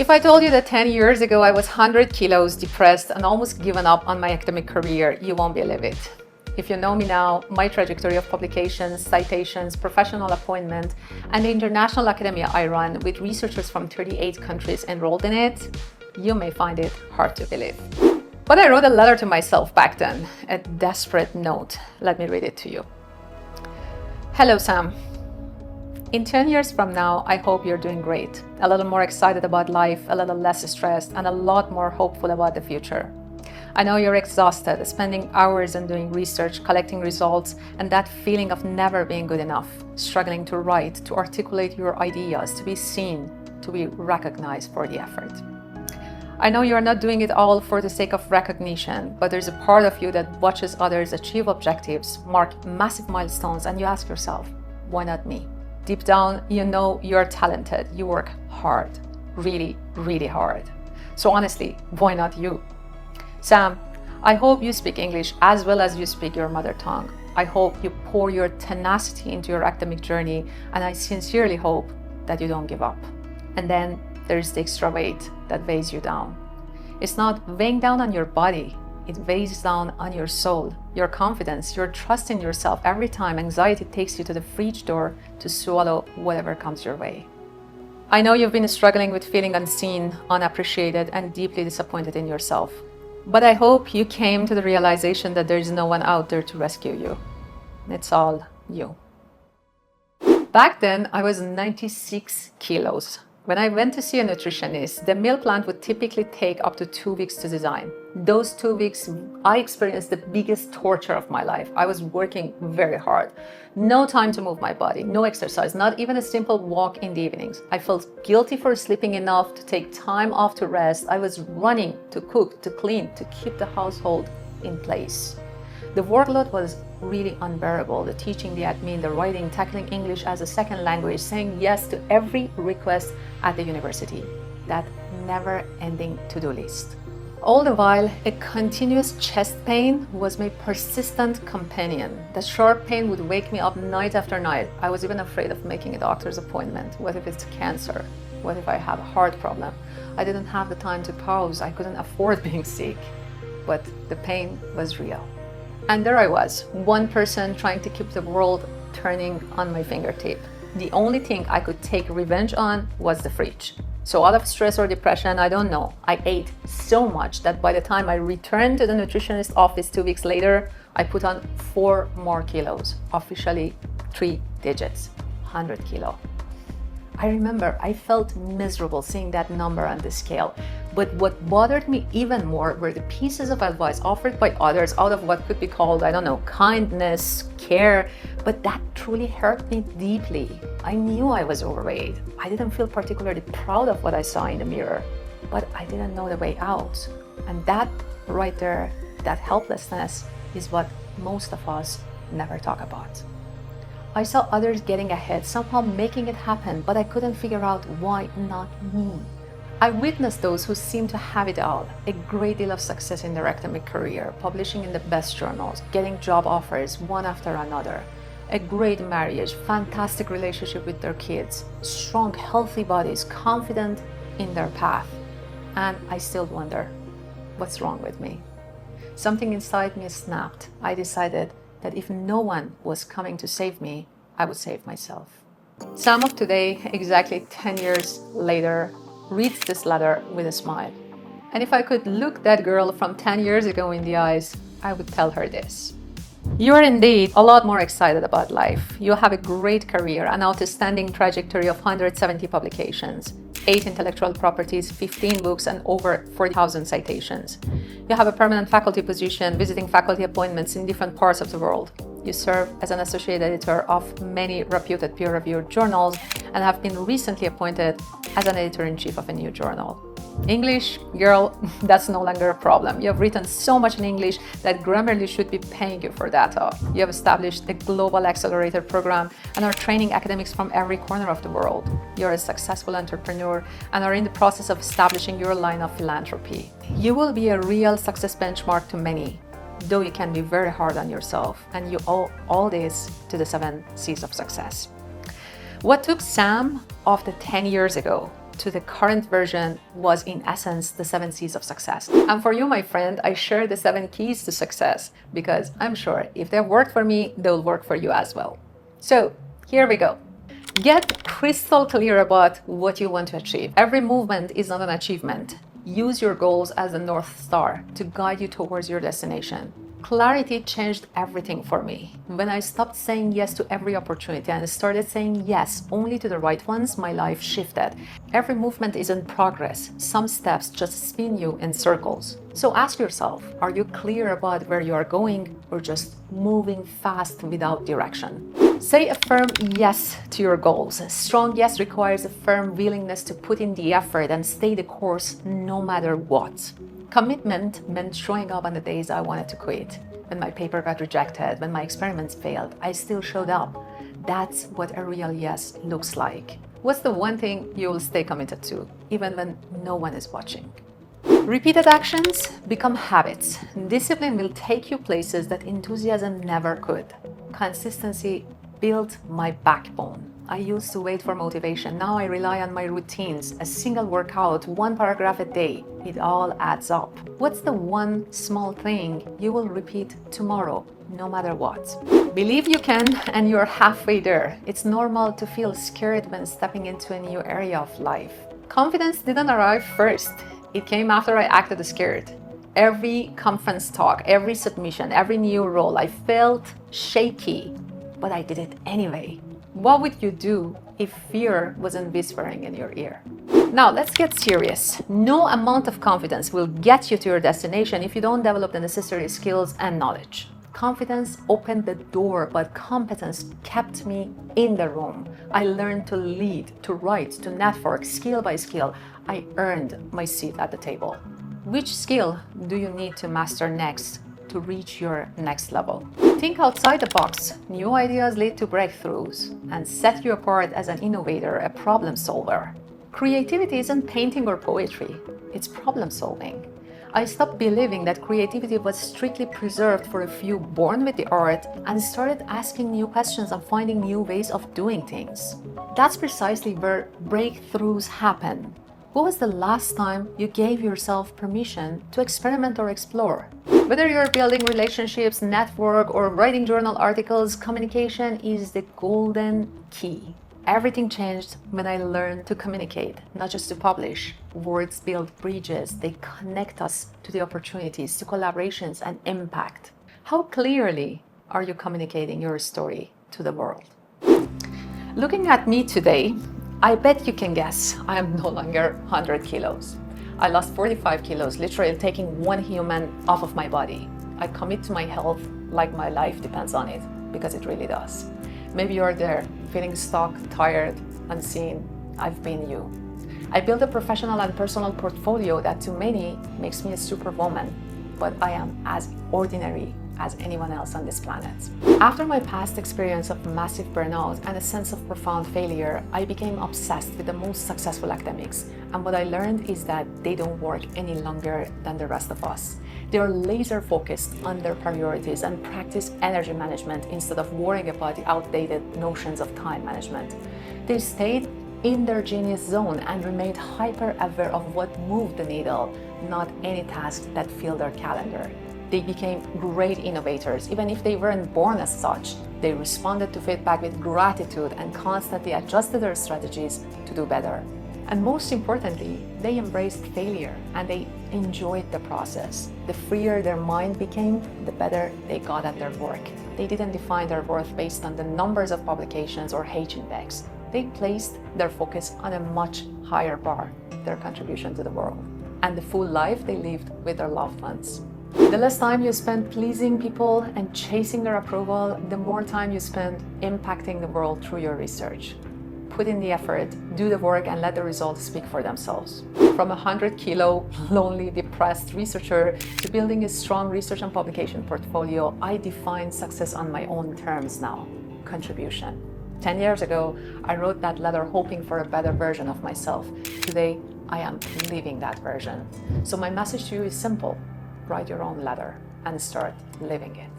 If I told you that 10 years ago I was 100 kilos, depressed, and almost given up on my academic career, you won't believe it. If you know me now, my trajectory of publications, citations, professional appointment, and the international academia I run with researchers from 38 countries enrolled in it, you may find it hard to believe. But I wrote a letter to myself back then, a desperate note. Let me read it to you. Hello, Sam. In 10 years from now, I hope you're doing great, a little more excited about life, a little less stressed, and a lot more hopeful about the future. I know you're exhausted, spending hours on doing research, collecting results, and that feeling of never being good enough, struggling to write, to articulate your ideas, to be seen, to be recognized for the effort. I know you're not doing it all for the sake of recognition, but there's a part of you that watches others achieve objectives, mark massive milestones, and you ask yourself, why not me? Deep down, you know you're talented, you work hard, really, really hard. So honestly, why not you? Sam, I hope you speak English as well as you speak your mother tongue. I hope you pour your tenacity into your academic journey, and I sincerely hope that you don't give up. And then there's the extra weight that weighs you down. It's not weighing down on your body, it weighs down on your soul, your confidence, your trust in yourself every time anxiety takes you to the fridge door to swallow whatever comes your way. I know you've been struggling with feeling unseen, unappreciated, and deeply disappointed in yourself. But I hope you came to the realization that there's no one out there to rescue you. It's all you. Back then, I was 96 kilos. When I went to see a nutritionist, the meal plan would typically take up to 2 weeks to design. Those 2 weeks, I experienced the biggest torture of my life. I was working very hard. No time to move my body, no exercise, not even a simple walk in the evenings. I felt guilty for sleeping enough to take time off to rest. I was running to cook, to clean, to keep the household in place. The workload was really unbearable. The teaching, the admin, the writing, tackling English as a second language, saying yes to every request at the university. That never-ending to-do list. All the while, a continuous chest pain was my persistent companion. The sharp pain would wake me up night after night. I was even afraid of making a doctor's appointment. What if it's cancer? What if I have a heart problem? I didn't have the time to pause. I couldn't afford being sick. But the pain was real. And there I was, one person trying to keep the world turning on my fingertip. The only thing I could take revenge on was the fridge. So out of stress or depression, I don't know, I ate so much that by the time I returned to the nutritionist office 2 weeks later, I put on 4 more kilos, officially 3 digits, 100 kilo. I remember I felt miserable seeing that number on the scale. But what bothered me even more were the pieces of advice offered by others out of what could be called, I don't know, kindness, care, but that truly hurt me deeply. I knew I was overweight. I didn't feel particularly proud of what I saw in the mirror, but I didn't know the way out. And that right there, that helplessness is what most of us never talk about. I saw others getting ahead, somehow making it happen, but I couldn't figure out why not me. I witnessed those who seemed to have it all, a great deal of success in their academic career, publishing in the best journals, getting job offers one after another, a great marriage, fantastic relationship with their kids, strong, healthy bodies, confident in their path. And I still wonder, what's wrong with me? Something inside me snapped. I decided that if no one was coming to save me, I would save myself. Sam of today, exactly 10 years later, reads this letter with a smile. And if I could look that girl from 10 years ago in the eyes, I would tell her this. You are indeed a lot more excited about life. You have a great career, an outstanding trajectory of 170 publications, 8 intellectual properties, 15 books, and over 40,000 citations. You have a permanent faculty position, visiting faculty appointments in different parts of the world. You serve as an associate editor of many reputed peer-reviewed journals and have been recently appointed as an editor-in-chief of a new journal. English, girl, that's no longer a problem. You have written so much in English that Grammarly should be paying you for data. You have established a global accelerator program and are training academics from every corner of the world. You're a successful entrepreneur and are in the process of establishing your line of philanthropy. You will be a real success benchmark to many, though you can be very hard on yourself, and you owe all this to the 7 C's of success. What took Sam of the 10 years ago to the current version was in essence the 7 C's of success. And for you, my friend, I share the 7 keys to success because I'm sure if they worked for me, they'll work for you as well. So here we go. Get crystal clear about what you want to achieve. Every movement is not an achievement. Use your goals as a North Star to guide you towards your destination. Clarity changed everything for me. When I stopped saying yes to every opportunity and started saying yes only to the right ones, my life shifted. Every movement is in progress. Some steps just spin you in circles. So ask yourself, are you clear about where you are going or just moving fast without direction? Say a firm yes to your goals. A strong yes requires a firm willingness to put in the effort and stay the course no matter what. Commitment meant showing up on the days I wanted to quit. When my paper got rejected, when my experiments failed, I still showed up. That's what a real yes looks like. What's the one thing you will stay committed to, even when no one is watching? Repeated actions become habits. Discipline will take you places that enthusiasm never could. Consistency built my backbone. I used to wait for motivation. Now I rely on my routines. A single workout, 1 paragraph a day. It all adds up. What's the one small thing you will repeat tomorrow, no matter what? Believe you can, and you're halfway there. It's normal to feel scared when stepping into a new area of life. Confidence didn't arrive first. It came after I acted scared. Every conference talk, every submission, every new role, I felt shaky, but I did it anyway. What would you do if fear wasn't whispering in your ear? Now, let's get serious. No amount of confidence will get you to your destination if you don't develop the necessary skills and knowledge. Confidence opened the door, but competence kept me in the room. I learned to lead, to write, to network, skill by skill. I earned my seat at the table. Which skill do you need to master next to reach your next level? Think outside the box. New ideas lead to breakthroughs and set you apart as an innovator, a problem solver. Creativity isn't painting or poetry, it's problem solving. I stopped believing that creativity was strictly preserved for a few born with the art and started asking new questions and finding new ways of doing things. That's precisely where breakthroughs happen. When was the last time you gave yourself permission to experiment or explore? Whether you're building relationships, network, or writing journal articles, communication is the golden key. Everything changed when I learned to communicate, not just to publish. Words build bridges. They connect us to the opportunities, to collaborations and impact. How clearly are you communicating your story to the world? Looking at me today, I bet you can guess I am no longer 100 kilos. I lost 45 kilos, literally taking one human off of my body. I commit to my health like my life depends on it, because it really does. Maybe you're there, feeling stuck, tired, unseen. I've been you. I built a professional and personal portfolio that to many makes me a superwoman, but I am as ordinary as anyone else on this planet. After my past experience of massive burnout and a sense of profound failure, I became obsessed with the most successful academics. And what I learned is that they don't work any longer than the rest of us. They are laser focused on their priorities and practice energy management instead of worrying about the outdated notions of time management. They stayed in their genius zone and remained hyper aware of what moved the needle, not any task that filled their calendar. They became great innovators. Even if they weren't born as such, they responded to feedback with gratitude and constantly adjusted their strategies to do better. And most importantly, they embraced failure and they enjoyed the process. The freer their mind became, the better they got at their work. They didn't define their worth based on the numbers of publications or H-index. They placed their focus on a much higher bar, their contribution to the world, and the full life they lived with their loved ones. The less time you spend pleasing people and chasing their approval, the more time you spend impacting the world through your research. Put in the effort, do the work, and let the results speak for themselves. From a 100-kilo, lonely, depressed researcher to building a strong research and publication portfolio, I define success on my own terms now. Contribution. 10 years ago, I wrote that letter hoping for a better version of myself. Today, I am living that version. So my message to you is simple. Write your own letter and start living it.